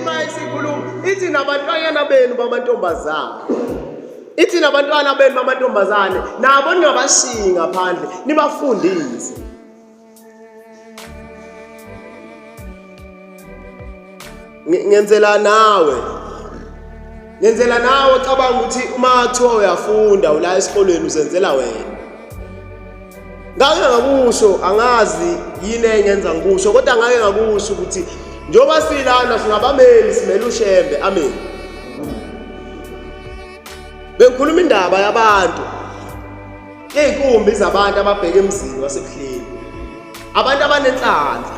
mayisikhuluma ithi nabantwana benu bamantombazane. Ithi nabantwana benu bamantombazane nabo ningabashiyi ngaphandle nibafundise. Ngenzela nawe cabanga ukuthi uma kuthiwa uyafunda ula esikolweni uzenzela wena. Ngake ngakusho angazi yini engenza ngikusho kodwa ngake ngakusho ukuthi njoba silana singabameli simele ushembe. Amen. Bengikhuluma indaba yabantu ey'nkumbi zabantu ababheke emzini wasebuhleni, abantu abanenhlanhla,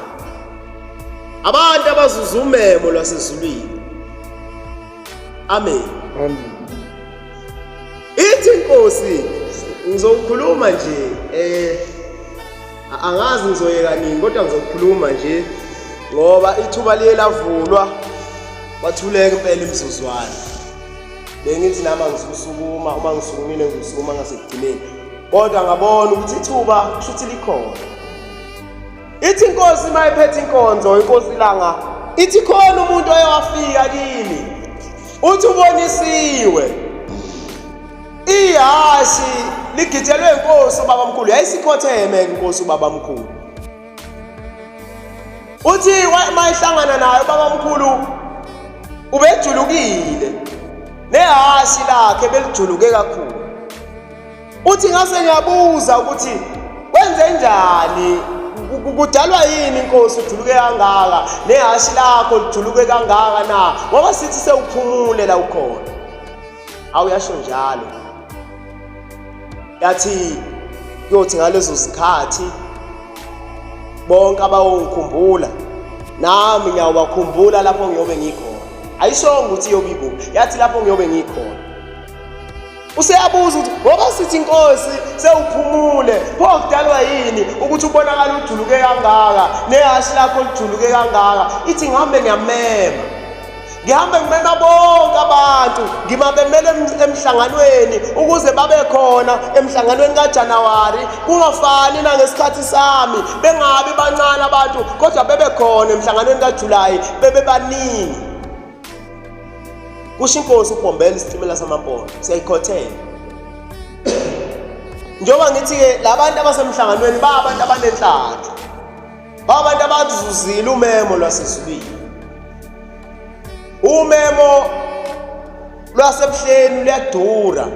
abantu abazuza umemo lwasezulwini. Amen. Ithi inkosi ngizokhuluma nje angazi ngizoyeka nini kodwa ngizokhuluma nje ngoba ithuba liye lavulwa wathuleka impela imizuzwana. Bengithi nami ngisukuma uma ngisukumile ngisukuma ngasekugcineni kodwa ngabona ukuthi ithuba kushuthi likhona. Ithi inkosi mayiphethe inkonzo inkosi langa ithi khona umuntu oyewafika kini uthi ubonisiwe Yehhashi ligitshelwe inkosi ubaba mkhulu yayisikhotheme inkosi ubaba mkhulu. Uthi mayihlangana nayo ubaba mkhulu ubejulukile neHashi lakhe belijuluke kakhulu. Uthi ngase ngiyabuza ukuthi wenze njani kudalwa yini inkosi ujuluke kangaka neHashi lakho lijuluke kangaka na ngoba sithi sewuphumule la ukhona. Awuyasho njalo. Yathi yothi ngalezo zikhathi bonke abawongikhumbula nami ngiyawakhumbula lapho ngiyobe ngikhona. Ayishongo ukuthi yobibo yathi lapho ngiyobe ngikhona. Useyabuza ukuthi ngoba sithi inkosi sewuphumule pho kudalwa yini ukuthi ubonakala ujuluke kangaka neHashi lakho lijuluke kangaka. Ithi ngihambe ngiyamema, ngihambe ngimema bonke abantu ngimabemele emhlanganweni ukuze babe khona emhlanganweni kaJanuwari kungafani nangesikhathi sami bengabi bancane abantu kodwa bebe khona emhlanganweni kaJulayi bebe baningi. Kusho inkosi uBhombela isitimela samampondo siyayikhothela. Njoba ngithi-ke labantu abasemhlanganweni babantu abanenhlanhla, babantu abazuzile umemo lwasezulwini. Umemo lwasebuhleni luyadura,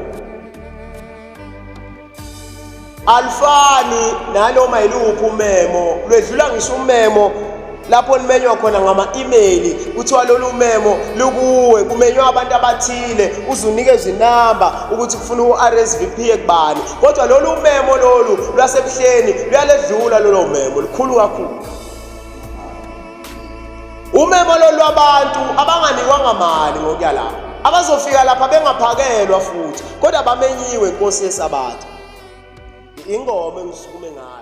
alifani nanoma yiluphi umemo. Lwedlula ngisho umemo lapho nimenywa khona ngama-email kuthiwa lolu memo lukuwe kumenywa abantu abathile uzunikeza inamba ukuthi kufuna u-RSVP ekubani. Kodwa lolu memo lolu lwasebuhleni luyaledlula lolo memo likhulu kakhulu. Umemo lolu lwabantu abanganikwanga mali ngokuya lapha abazofika lapha bengaphakelwa futhi kodwa bamenyiwe inkosi yesabatha. Ingoma engisukume ngayo.